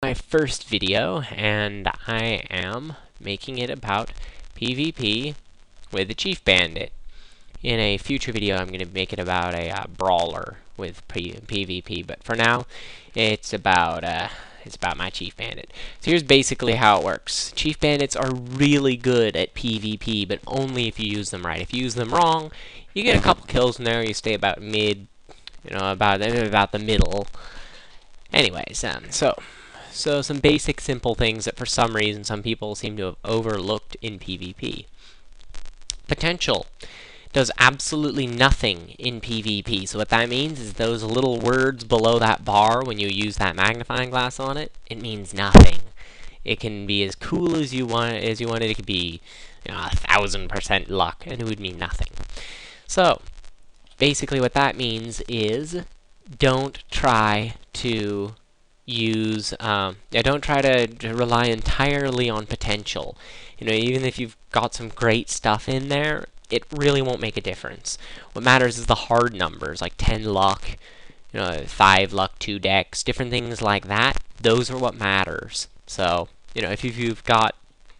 My first video, and I am making it about PvP with the Chief Bandit. In a future video, I'm going to make it about a brawler with PvP, but for now, it's about my Chief Bandit. So here's basically how it works. Chief Bandits are really good at PvP, but only if you use them right. If you use them wrong, you get a couple kills in there. You stay about mid, about the middle. Anyways, so some basic simple things that for some reason some people seem to have overlooked in PvP. Potential does absolutely nothing in PvP. So what that means is those little words below that bar when you use that magnifying glass on it, it means nothing. It can be as cool as you want it. It could be 1000% luck, and it would mean nothing. So basically what that means is don't try to use, don't try to rely entirely on potential. Even if you've got some great stuff in there, it really won't make a difference. What matters is the hard numbers, like 10 luck, 5 luck, 2 dex, different things like that. Those are what matters. So, if you've got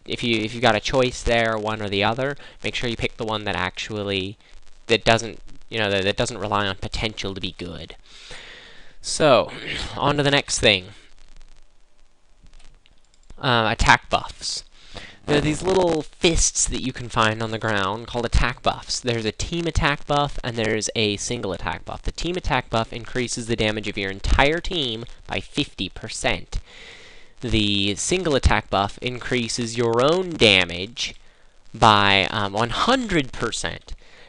a choice there, one or the other, make sure you pick the one that actually that doesn't rely on potential to be good. So, on to the next thing. Attack buffs. There are these little fists that you can find on the ground called attack buffs. There's a team attack buff and there's a single attack buff. The team attack buff increases the damage of your entire team by 50%. The single attack buff increases your own damage by 100%.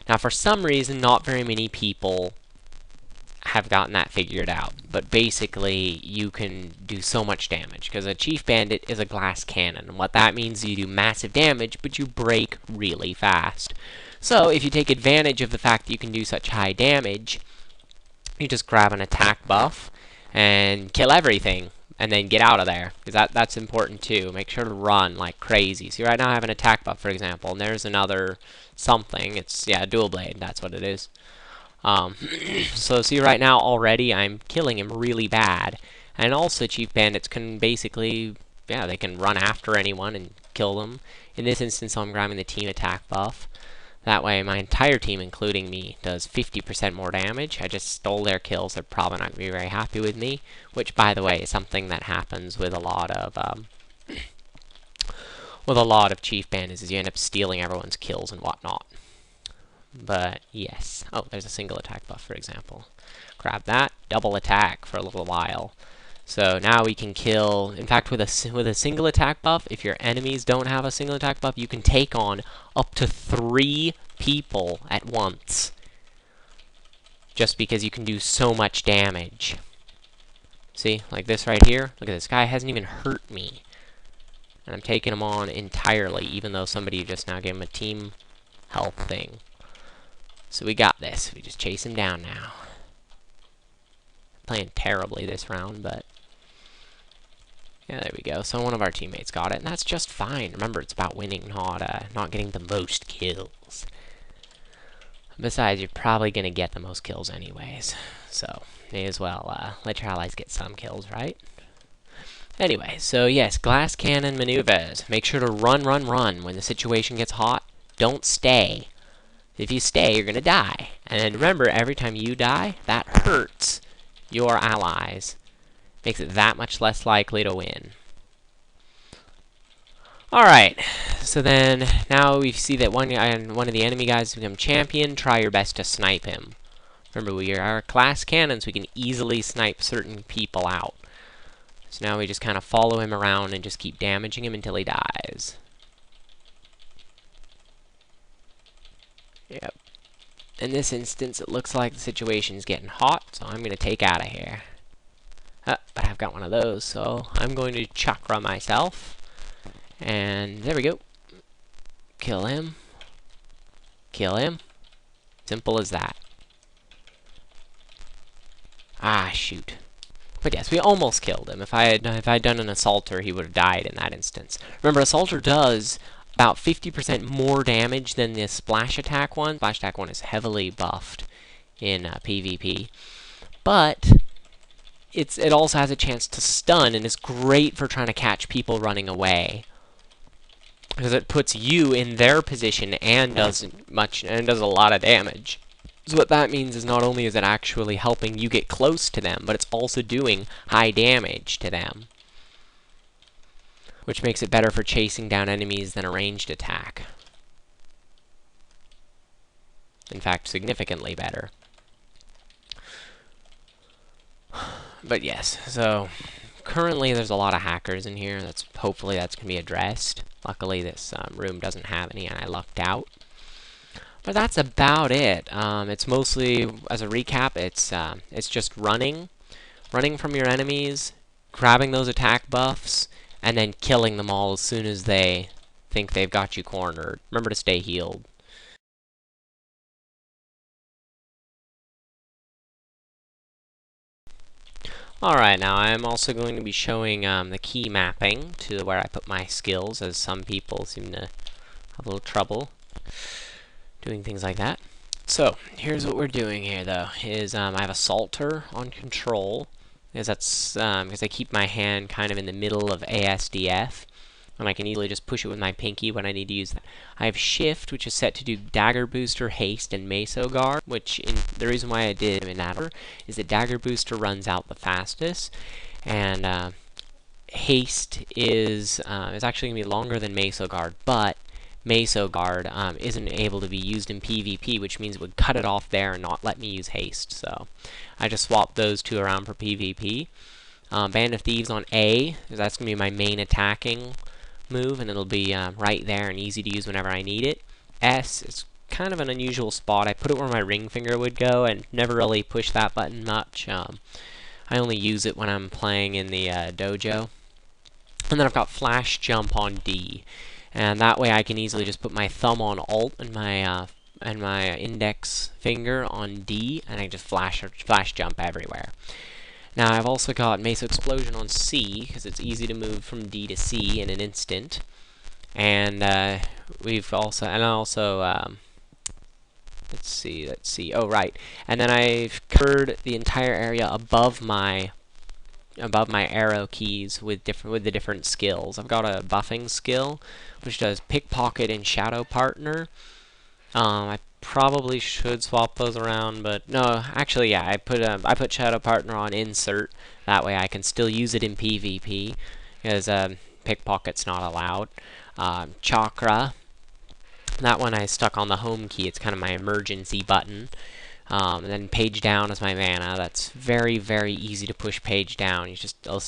Now, for some reason, not very many people have gotten that figured out, but basically you can do so much damage because a Chief Bandit is a glass cannon, and what that means is you do massive damage, but you break really fast. So if you take advantage of the fact that you can do such high damage, you just grab an attack buff and kill everything, and then get out of there, because that's important too. Make sure to run like crazy. So right now I have an attack buff, for example, and there's another something. It's, yeah, dual blade, that's what it is. So see right now already I'm killing him really bad. And also Chief Bandits can basically, they can run after anyone and kill them. In this instance I'm grabbing the team attack buff. That way my entire team, including me, does 50% more damage. I just stole their kills. They're probably not going to be very happy with me. Which, by the way, is something that happens with a lot of Chief Bandits, is you end up stealing everyone's kills and whatnot. But yes. Oh, there's a single attack buff, for example. Grab that. Double attack for a little while. So now we can kill. In fact, with a single attack buff, if your enemies don't have a single attack buff, you can take on up to 3 people at once. Just because you can do so much damage. See, like this right here. Look at this guy hasn't even hurt me, and I'm taking him on entirely, even though somebody just now gave him a team health thing. So we got this. We just chase him down now. Playing terribly this round, but yeah, there we go. So one of our teammates got it, and that's just fine. Remember, it's about winning, not getting the most kills. Besides, you're probably gonna get the most kills anyways, so may as well let your allies get some kills, right? Anyway, so yes, glass cannon maneuvers. Make sure to run, run, run. When the situation gets hot, don't stay. If you stay, you're gonna die. And then remember, every time you die, that hurts your allies. Makes it that much less likely to win. Alright, so then now we see that one of the enemy guys has become champion. Try your best to snipe him. Remember, we are glass cannons, we can easily snipe certain people out. So now we just kind of follow him around and just keep damaging him until he dies. Yep. In this instance, it looks like the situation's getting hot, so I'm going to take out of here. But I've got one of those, so I'm going to chakra myself. And there we go. Kill him. Kill him. Simple as that. Ah, shoot. But yes, we almost killed him. If I had done an assaulter, he would have died in that instance. Remember, assaulter does about 50% more damage than the splash attack one. Splash attack one is heavily buffed in PvP. But it also has a chance to stun and is great for trying to catch people running away, because it puts you in their position and does a lot of damage. So what that means is not only is it actually helping you get close to them, but it's also doing high damage to them, which makes it better for chasing down enemies than a ranged attack. In fact, significantly better. But yes, so currently there's a lot of hackers in here. Hopefully that's going to be addressed. Luckily this room doesn't have any and I lucked out. But that's about it. It's mostly, as a recap, it's just running from your enemies, grabbing those attack buffs, and then killing them all as soon as they think they've got you cornered. Remember to stay healed. Alright, now I'm also going to be showing the key mapping to where I put my skills, as some people seem to have a little trouble doing things like that. So, here's what we're doing here, though, is I have Assaulter on control, because that's because I keep my hand kind of in the middle of ASDF, and I can easily just push it with my pinky when I need to use that. I have Shift, which is set to do Dagger Booster, Haste, and Meso Guard, which the reason why I did them in that order is that Dagger Booster runs out the fastest, and Haste is actually going to be longer than Meso Guard, but Meso Guard isn't able to be used in PvP, which means it would cut it off there and not let me use Haste. So I just swapped those two around for PvP. Band of Thieves on A, because that's going to be my main attacking move, and it'll be right there and easy to use whenever I need it. S is kind of an unusual spot. I put it where my ring finger would go and never really push that button much. I only use it when I'm playing in the dojo. And then I've got Flash Jump on D. And that way I can easily just put my thumb on Alt and my index finger on D, and I can just flash jump everywhere. Now I've also got Meso Explosion on C, because it's easy to move from D to C in an instant. And let's see. Oh right. And then I've covered the entire area above my arrow keys with the different skills. I've got a buffing skill, which does Pickpocket and Shadow Partner. I probably should swap those around, but no, actually, yeah, I put Shadow Partner on Insert. That way, I can still use it in PvP, because Pickpocket's not allowed. Chakra. That one I stuck on the home key. It's kind of my emergency button. And then Page Down is my mana. That's very, very easy to push Page Down. You just a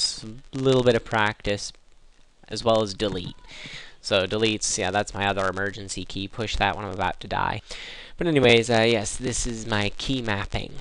little bit of practice, as well as Delete. So Delete's, yeah, that's my other emergency key. Push that when I'm about to die. But anyways, yes, this is my key mapping.